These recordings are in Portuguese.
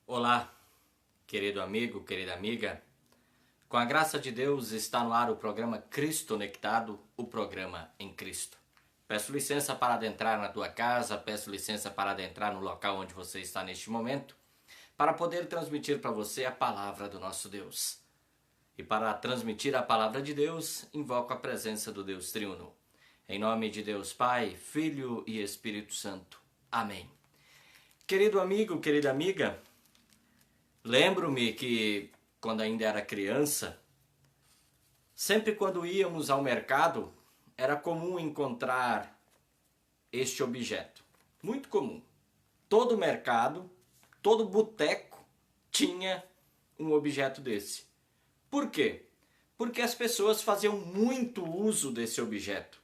Olá, querido amigo, querida amiga. Com a graça de Deus está no ar o programa Cristo Conectado, o programa em Cristo. Peço licença para adentrar na tua casa, peço licença para adentrar no local onde você está neste momento, para poder transmitir para você a palavra do nosso Deus. E para transmitir a palavra de Deus, invoco a presença do Deus Triuno. Em nome de Deus Pai, Filho e Espírito Santo. Amém. Querido amigo, querida amiga, lembro-me que quando ainda era criança, sempre quando íamos ao mercado, era comum encontrar este objeto. Muito comum. Todo mercado, todo boteco tinha um objeto desse. Por quê? Porque as pessoas faziam muito uso desse objeto.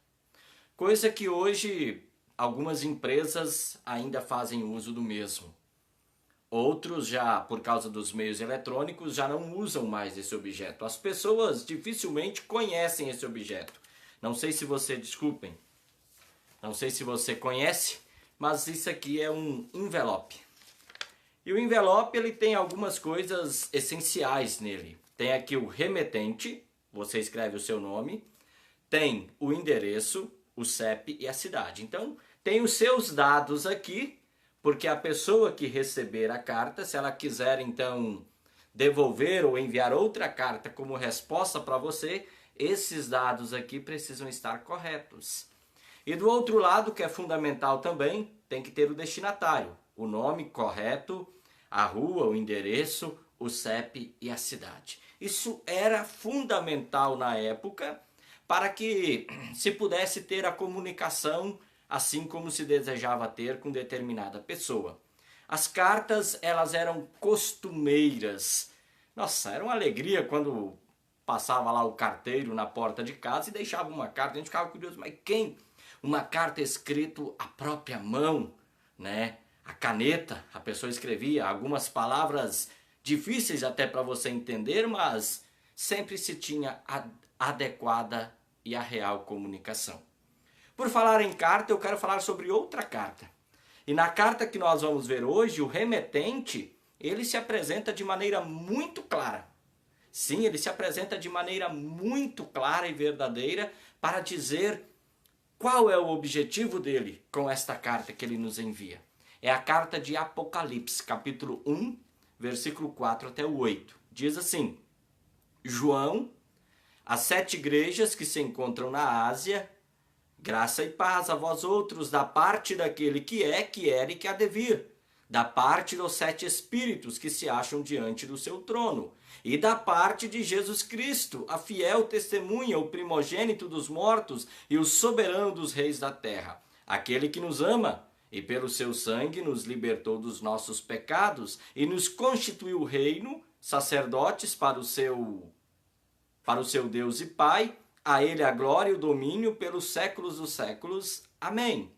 Coisa que hoje algumas empresas ainda fazem uso do mesmo. Outros já, por causa dos meios eletrônicos, já não usam mais esse objeto. As pessoas dificilmente conhecem esse objeto. Não sei se você, desculpem, não sei se você conhece, mas isso aqui é um envelope. E o envelope ele tem algumas coisas essenciais nele. Tem aqui o remetente, você escreve o seu nome, tem o endereço, o CEP e a cidade. Então, tem os seus dados aqui, porque a pessoa que receber a carta, se ela quiser então devolver ou enviar outra carta como resposta para você, esses dados aqui precisam estar corretos. E do outro lado, que é fundamental também, tem que ter o destinatário, o nome correto, a rua, o endereço, o CEP e a cidade. Isso era fundamental na época para que se pudesse ter a comunicação assim como se desejava ter com determinada pessoa. As cartas, elas eram costumeiras. Nossa, era uma alegria quando passava lá o carteiro na porta de casa e deixava uma carta. A gente ficava curioso, mas quem? Uma carta escrita à própria mão, né? A caneta, a pessoa escrevia algumas palavras difíceis até para você entender, mas sempre se tinha a adequada e a real comunicação. Por falar em carta, eu quero falar sobre outra carta. E na carta que nós vamos ver hoje, o remetente, ele se apresenta de maneira muito clara. Sim, ele se apresenta de maneira muito clara e verdadeira para dizer qual é o objetivo dele com esta carta que ele nos envia. É a carta de Apocalipse, capítulo 1, versículo 4 até o 8. Diz assim: João, as 7 igrejas que se encontram na Ásia, graça e paz a vós outros, da parte daquele que é, que era e que há de vir, da parte dos 7 espíritos que se acham diante do seu trono, e da parte de Jesus Cristo, a fiel testemunha, o primogênito dos mortos e o soberano dos reis da terra, aquele que nos ama e pelo seu sangue nos libertou dos nossos pecados e nos constituiu reino, sacerdotes para o seu Deus e Pai. A ele a glória e o domínio pelos séculos dos séculos. Amém.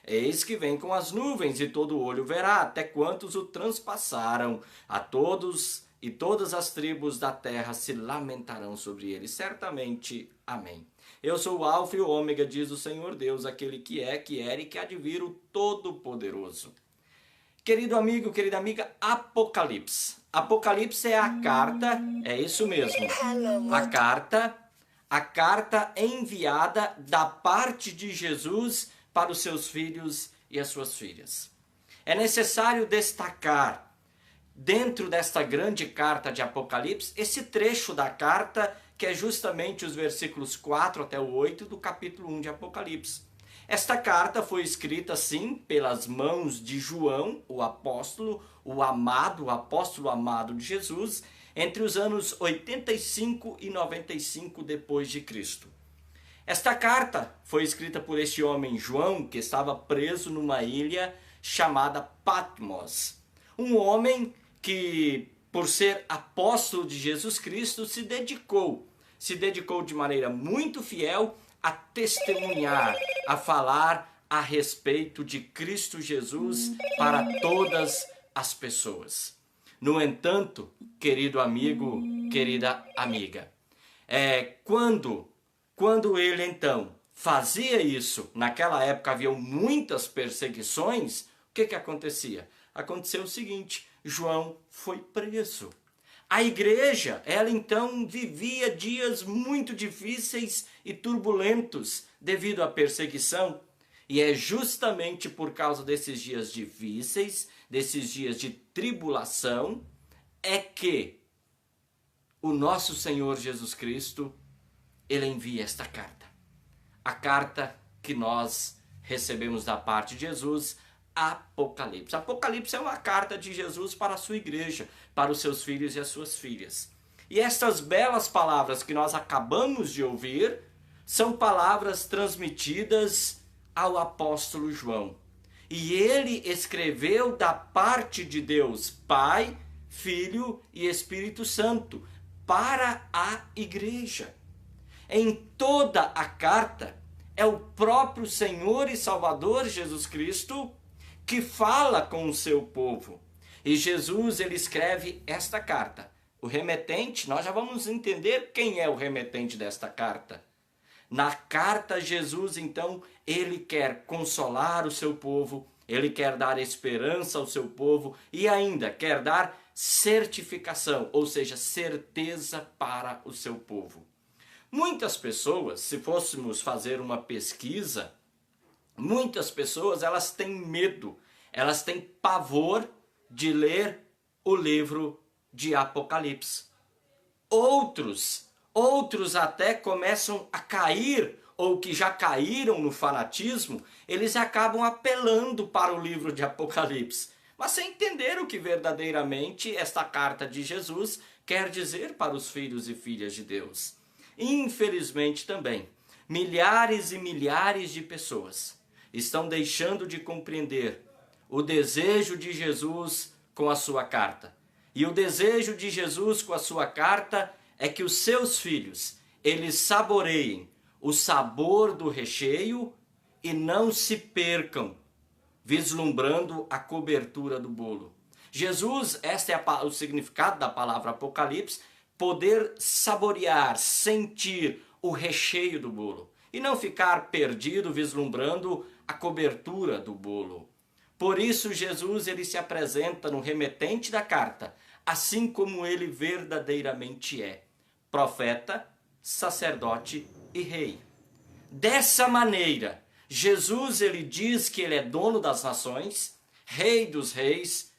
Eis que vem com as nuvens e todo olho verá, até quantos o transpassaram. A todos e todas as tribos da terra se lamentarão sobre ele. Certamente. Amém. Eu sou o Alfa e o Ômega, diz o Senhor Deus, aquele que é, que era e que há de vir, o Todo-Poderoso. Querido amigo, querida amiga, Apocalipse. Apocalipse é a carta, é isso mesmo, a carta enviada da parte de Jesus para os seus filhos e as suas filhas. É necessário destacar, dentro desta grande carta de Apocalipse, esse trecho da carta que é justamente os versículos 4 até o 8 do capítulo 1 de Apocalipse. Esta carta foi escrita, sim, pelas mãos de João, o apóstolo, o apóstolo amado de Jesus, entre os anos 85 e 95 depois de Cristo. Esta carta foi escrita por este homem João, que estava preso numa ilha chamada Patmos. Um homem que, por ser apóstolo de Jesus Cristo, se dedicou de maneira muito fiel a testemunhar, a falar a respeito de Cristo Jesus para todas as pessoas. No entanto, querido amigo, querida amiga, quando ele então fazia isso, naquela época haviam muitas perseguições, o que acontecia? Aconteceu o seguinte: João foi preso. A igreja, ela então vivia dias muito difíceis e turbulentos devido à perseguição. E é justamente por causa desses dias difíceis, desses dias de tribulação, é que o nosso Senhor Jesus Cristo, ele envia esta carta. A carta que nós recebemos da parte de Jesus, Apocalipse. Apocalipse é uma carta de Jesus para a sua igreja, para os seus filhos e as suas filhas. E estas belas palavras que nós acabamos de ouvir são palavras transmitidas ao apóstolo João. E ele escreveu da parte de Deus, Pai, Filho e Espírito Santo, para a igreja. Em toda a carta, é o próprio Senhor e Salvador Jesus Cristo que fala com o seu povo. E Jesus, ele escreve esta carta. O remetente, nós já vamos entender quem é o remetente desta carta. Na carta, Jesus, então, ele quer consolar o seu povo, ele quer dar esperança ao seu povo e ainda quer dar certificação, ou seja, certeza para o seu povo. Muitas pessoas, se fôssemos fazer uma pesquisa, muitas pessoas, elas têm medo, elas têm pavor de ler o livro de Apocalipse. Outros até começam a cair, ou que já caíram no fanatismo, eles acabam apelando para o livro de Apocalipse, mas sem entender o que verdadeiramente esta carta de Jesus quer dizer para os filhos e filhas de Deus. Infelizmente também, milhares e milhares de pessoas estão deixando de compreender o desejo de Jesus com a sua carta. E o desejo de Jesus com a sua carta é que os seus filhos, eles saboreiem o sabor do recheio e não se percam, vislumbrando a cobertura do bolo. Jesus, este é o significado da palavra Apocalipse, poder saborear, sentir o recheio do bolo e não ficar perdido vislumbrando a cobertura do bolo. Por isso Jesus, ele se apresenta no remetente da carta, assim como ele verdadeiramente é: profeta, sacerdote e rei. Dessa maneira, Jesus, ele diz que ele é dono das nações, rei dos reis,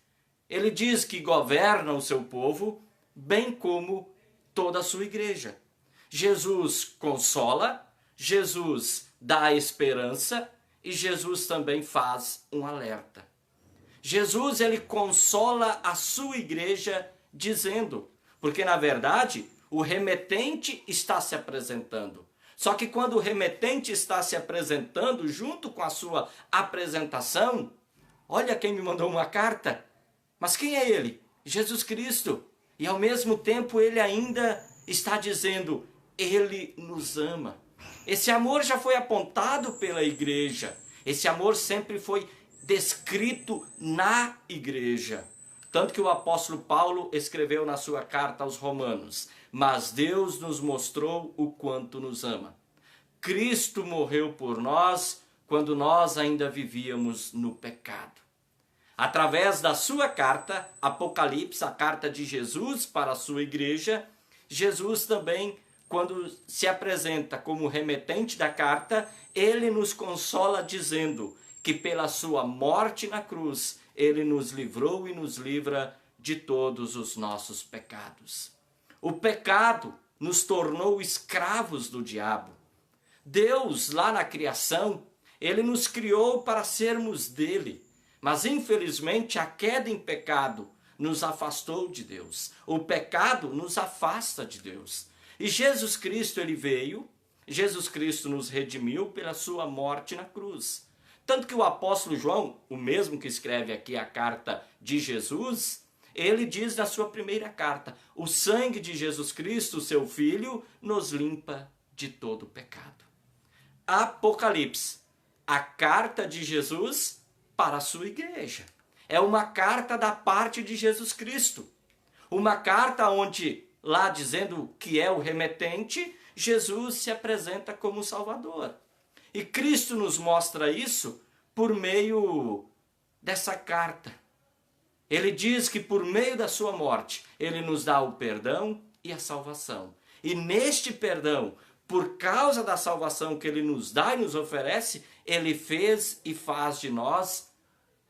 ele diz que governa o seu povo, bem como toda a sua igreja. Jesus consola, Jesus dá esperança e Jesus também faz um alerta. Jesus, ele consola a sua igreja dizendo, porque na verdade o remetente está se apresentando. Só que quando o remetente está se apresentando junto com a sua apresentação, olha quem me mandou uma carta. Mas quem é ele? Jesus Cristo. E ao mesmo tempo ele ainda está dizendo, ele nos ama. Esse amor já foi apontado pela igreja. Esse amor sempre foi descrito na igreja. Tanto que o apóstolo Paulo escreveu na sua carta aos Romanos: mas Deus nos mostrou o quanto nos ama. Cristo morreu por nós quando nós ainda vivíamos no pecado. Através da sua carta, Apocalipse, a carta de Jesus para a sua igreja, Jesus também, quando se apresenta como remetente da carta, ele nos consola dizendo que pela sua morte na cruz, ele nos livrou e nos livra de todos os nossos pecados. O pecado nos tornou escravos do diabo. Deus, lá na criação, ele nos criou para sermos dele. Mas infelizmente a queda em pecado nos afastou de Deus. O pecado nos afasta de Deus. E Jesus Cristo, ele veio, Jesus Cristo nos redimiu pela sua morte na cruz. Tanto que o apóstolo João, o mesmo que escreve aqui a carta de Jesus, ele diz na sua primeira carta: o sangue de Jesus Cristo, seu Filho, nos limpa de todo pecado. Apocalipse, a carta de Jesus para a sua igreja. É uma carta da parte de Jesus Cristo. Uma carta onde, lá dizendo que é o remetente, Jesus se apresenta como Salvador. E Cristo nos mostra isso por meio dessa carta. Ele diz que por meio da sua morte, ele nos dá o perdão e a salvação. E neste perdão, por causa da salvação que ele nos dá e nos oferece, ele fez e faz de nós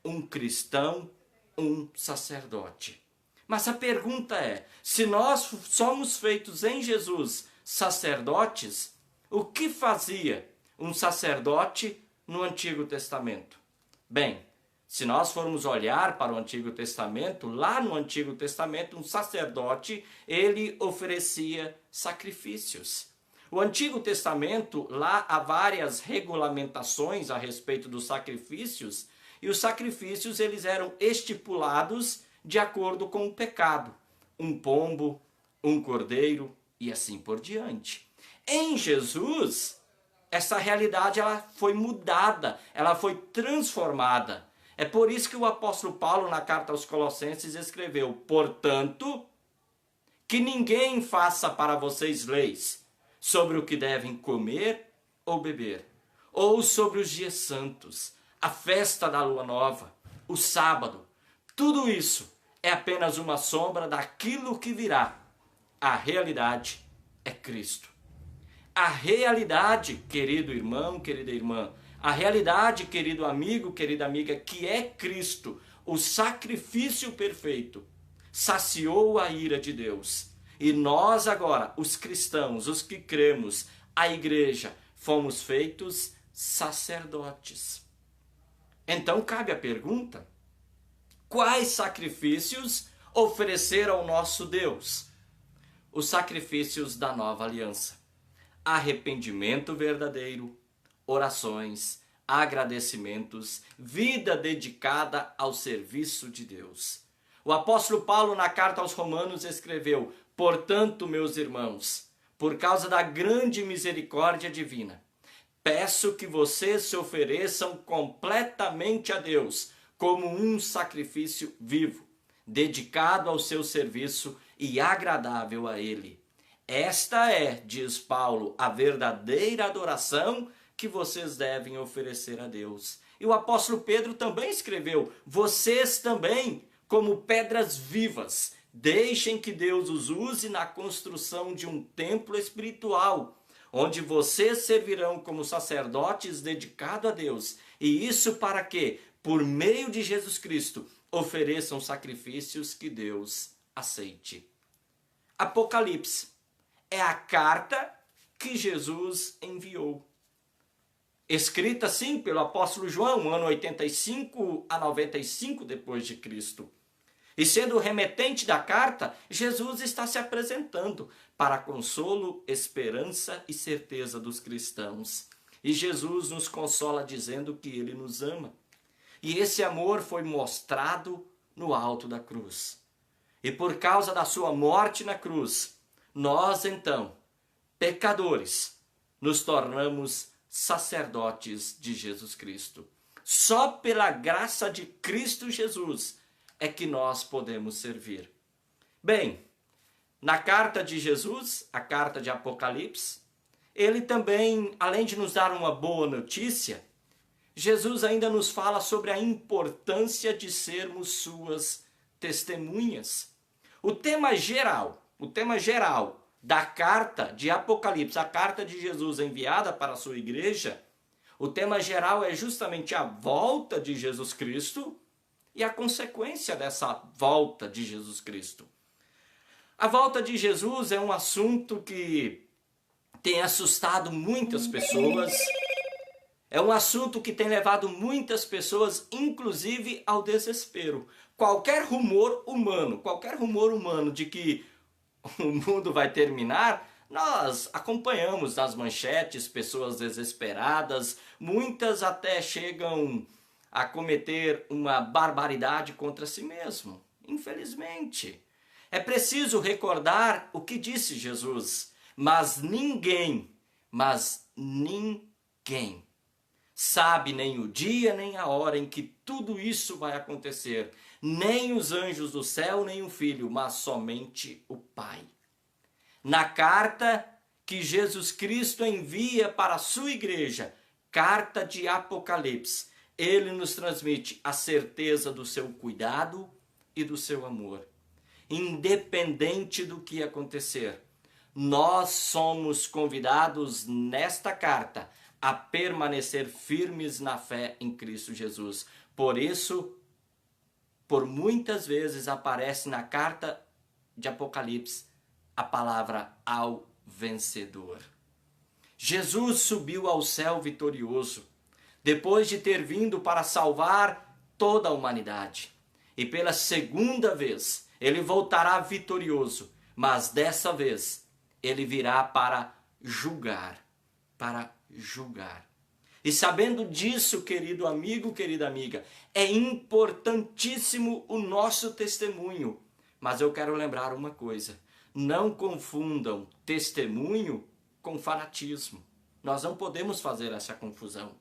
um cristão, um sacerdote. Mas a pergunta é, se nós somos feitos em Jesus sacerdotes, o que fazia um sacerdote no Antigo Testamento? Bem, se nós formos olhar para o Antigo Testamento, lá no Antigo Testamento, um sacerdote, ele oferecia sacrifícios. O Antigo Testamento, lá há várias regulamentações a respeito dos sacrifícios, e os sacrifícios eles eram estipulados de acordo com o pecado. Um pombo, um cordeiro e assim por diante. Em Jesus, essa realidade ela foi mudada, ela foi transformada. É por isso que o apóstolo Paulo, na carta aos Colossenses, escreveu: portanto, que ninguém faça para vocês leis sobre o que devem comer ou beber, ou sobre os dias santos, a festa da lua nova, o sábado. Tudo isso é apenas uma sombra daquilo que virá. A realidade é Cristo. A realidade, querido irmão, querida irmã, a realidade, querido amigo, querida amiga, que é Cristo, o sacrifício perfeito, saciou a ira de Deus. E nós agora, os cristãos, os que cremos, a igreja, fomos feitos sacerdotes. Então cabe a pergunta: quais sacrifícios oferecer ao nosso Deus? Os sacrifícios da nova aliança. Arrependimento verdadeiro, orações, agradecimentos, vida dedicada ao serviço de Deus. O apóstolo Paulo, na carta aos Romanos, escreveu: portanto, meus irmãos, por causa da grande misericórdia divina, peço que vocês se ofereçam completamente a Deus como um sacrifício vivo, dedicado ao seu serviço e agradável a Ele. Esta é, diz Paulo, a verdadeira adoração que vocês devem oferecer a Deus. E o apóstolo Pedro também escreveu: vocês também, como pedras vivas, deixem que Deus os use na construção de um templo espiritual, onde vocês servirão como sacerdotes dedicados a Deus. E isso para que, por meio de Jesus Cristo, ofereçam sacrifícios que Deus aceite. Apocalipse é a carta que Jesus enviou. Escrita, sim, pelo apóstolo João, ano 85 a 95 depois de Cristo. E sendo o remetente da carta, Jesus está se apresentando para consolo, esperança e certeza dos cristãos. E Jesus nos consola dizendo que Ele nos ama. E esse amor foi mostrado no alto da cruz. E por causa da sua morte na cruz, nós então, pecadores, nos tornamos sacerdotes de Jesus Cristo. Só pela graça de Cristo Jesus é que nós podemos servir. Bem, na carta de Jesus, a carta de Apocalipse, ele também, além de nos dar uma boa notícia, Jesus ainda nos fala sobre a importância de sermos suas testemunhas. O tema geral da carta de Apocalipse, a carta de Jesus enviada para a sua igreja, o tema geral é justamente a volta de Jesus Cristo e a consequência dessa volta de Jesus Cristo. A volta de Jesus é um assunto que tem assustado muitas pessoas, é um assunto que tem levado muitas pessoas, inclusive, ao desespero. Qualquer rumor humano de que o mundo vai terminar, nós acompanhamos nas manchetes pessoas desesperadas, muitas até chegam a cometer uma barbaridade contra si mesmo, infelizmente. É preciso recordar o que disse Jesus: mas ninguém sabe nem o dia nem a hora em que tudo isso vai acontecer, nem os anjos do céu, nem o Filho, mas somente o Pai. Na carta que Jesus Cristo envia para a sua igreja, carta de Apocalipse, ele nos transmite a certeza do seu cuidado e do seu amor. Independente do que acontecer, nós somos convidados nesta carta a permanecer firmes na fé em Cristo Jesus. Por isso, por muitas vezes aparece na carta de Apocalipse a palavra ao vencedor. Jesus subiu ao céu vitorioso, depois de ter vindo para salvar toda a humanidade. E pela segunda vez, ele voltará vitorioso, mas dessa vez, ele virá para julgar, E sabendo disso, querido amigo, querida amiga, é importantíssimo o nosso testemunho. Mas eu quero lembrar uma coisa, não confundam testemunho com fanatismo. Nós não podemos fazer essa confusão.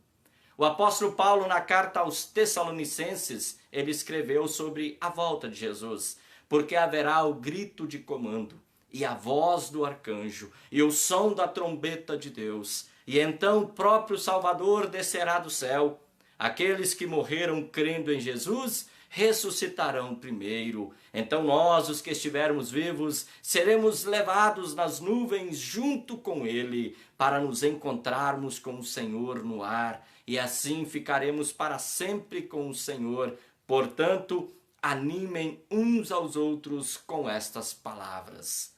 O apóstolo Paulo, na carta aos Tessalonicenses, ele escreveu sobre a volta de Jesus, porque haverá o grito de comando, e a voz do arcanjo, e o som da trombeta de Deus, e então o próprio Salvador descerá do céu. Aqueles que morreram crendo em Jesus ressuscitarão primeiro. Então nós, os que estivermos vivos, seremos levados nas nuvens junto com ele, para nos encontrarmos com o Senhor no ar, e assim ficaremos para sempre com o Senhor. Portanto, animem uns aos outros com estas palavras.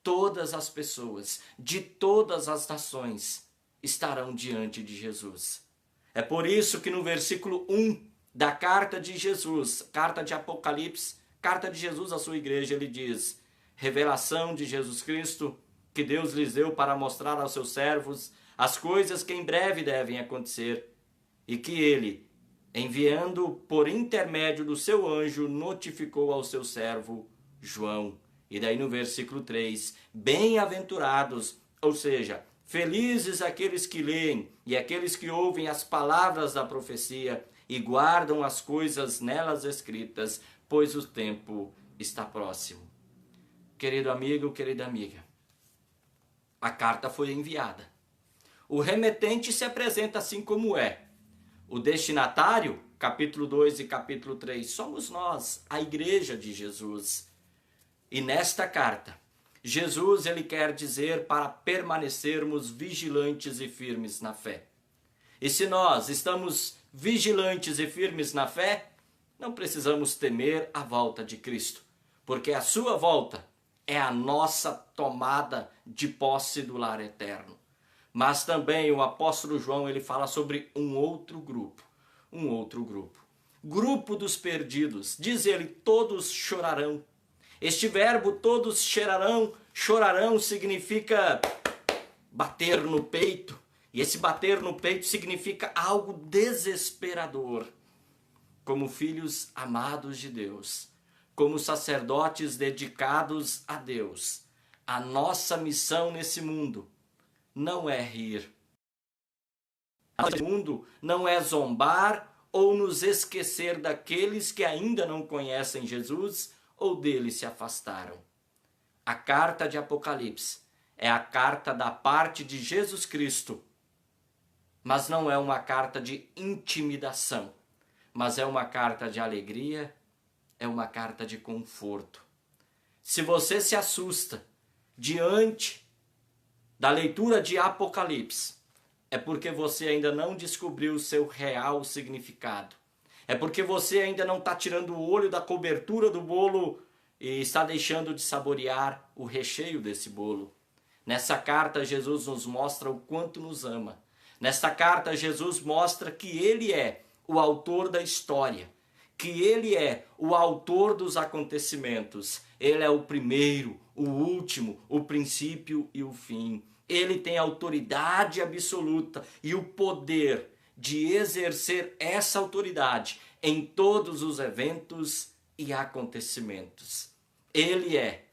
Todas as pessoas, de todas as nações, estarão diante de Jesus. É por isso que no versículo 1 da carta de Jesus, carta de Apocalipse, carta de Jesus à sua igreja, ele diz: revelação de Jesus Cristo, que Deus lhes deu para mostrar aos seus servos as coisas que em breve devem acontecer, e que ele, enviando por intermédio do seu anjo, notificou ao seu servo João. E daí no versículo 3, bem-aventurados, ou seja, felizes aqueles que leem e aqueles que ouvem as palavras da profecia e guardam as coisas nelas escritas, pois o tempo está próximo. Querido amigo, querida amiga, a carta foi enviada. O remetente se apresenta assim como é. O destinatário, capítulo 2 e capítulo 3, somos nós, a igreja de Jesus. E nesta carta, Jesus ele quer dizer para permanecermos vigilantes e firmes na fé. E se nós estamos vigilantes e firmes na fé, não precisamos temer a volta de Cristo, porque a sua volta é a nossa tomada de posse do lar eterno. Mas também o apóstolo João ele fala sobre um outro grupo. Grupo dos perdidos. Diz ele, todos chorarão. Este verbo, todos chorarão significa bater no peito. E esse bater no peito significa algo desesperador. Como filhos amados de Deus, como sacerdotes dedicados a Deus, a nossa missão nesse mundo não é rir. Nesse mundo não é zombar ou nos esquecer daqueles que ainda não conhecem Jesus ou dele se afastaram. A carta de Apocalipse é a carta da parte de Jesus Cristo, mas não é uma carta de intimidação, mas é uma carta de alegria, é uma carta de conforto. Se você se assusta diante da leitura de Apocalipse, é porque você ainda não descobriu o seu real significado. É porque você ainda não está tirando o olho da cobertura do bolo e está deixando de saborear o recheio desse bolo. Nessa carta, Jesus nos mostra o quanto nos ama. Nesta carta, Jesus mostra que Ele é o autor da história, que Ele é o autor dos acontecimentos. Ele é o primeiro, o último, o princípio e o fim. Ele tem autoridade absoluta e o poder de exercer essa autoridade em todos os eventos e acontecimentos. Ele é,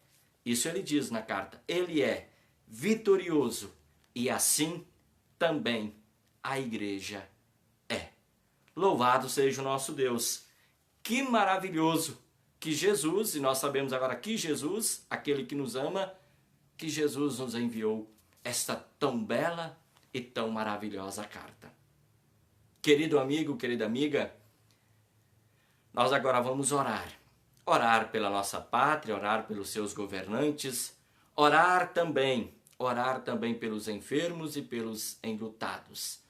isso ele diz na carta, ele é vitorioso e assim também a igreja é. Louvado seja o nosso Deus. Que maravilhoso que Jesus, e nós sabemos agora que Jesus, aquele que nos ama, que Jesus nos enviou esta tão bela e tão maravilhosa carta. Querido amigo, querida amiga, nós agora vamos orar. orar pela nossa pátria, orar pelos seus governantes, orar também pelos enfermos e pelos enlutados.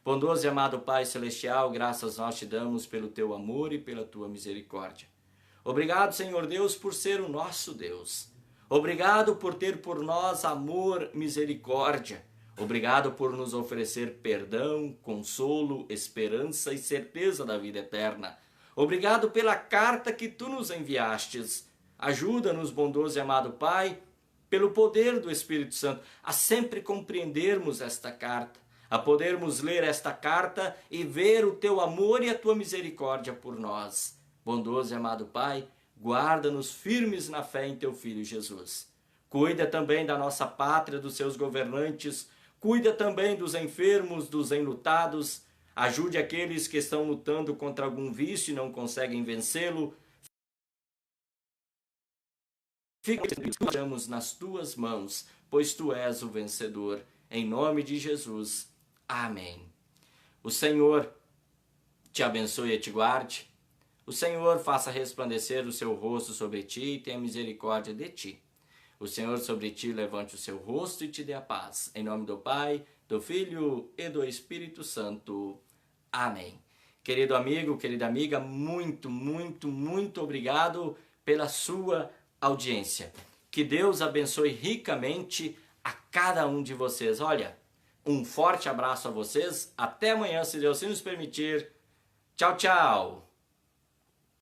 Bondoso e amado Pai Celestial, graças nós te damos pelo teu amor e pela tua misericórdia. Obrigado, Senhor Deus, por ser o nosso Deus. Obrigado por ter por nós amor, misericórdia. Obrigado por nos oferecer perdão, consolo, esperança e certeza da vida eterna. Obrigado pela carta que tu nos enviastes. Ajuda-nos, bondoso e amado Pai, pelo poder do Espírito Santo, a sempre compreendermos esta carta, a podermos ler esta carta e ver o teu amor e a tua misericórdia por nós. Bondoso e amado Pai, guarda-nos firmes na fé em teu Filho Jesus. Cuida também da nossa pátria, dos seus governantes, cuida também dos enfermos, dos enlutados, ajude aqueles que estão lutando contra algum vício e não conseguem vencê-lo. Ficamos nas tuas mãos, pois tu és o vencedor. Em nome de Jesus. Amém. O Senhor te abençoe e te guarde. O Senhor faça resplandecer o seu rosto sobre ti e tenha misericórdia de ti. O Senhor sobre ti levante o seu rosto e te dê a paz. Em nome do Pai, do Filho e do Espírito Santo. Amém. Querido amigo, querida amiga, muito obrigado pela sua audiência. Que Deus abençoe ricamente a cada um de vocês. Olha, um forte abraço a vocês. Até amanhã, se Deus nos permitir. Tchau, tchau.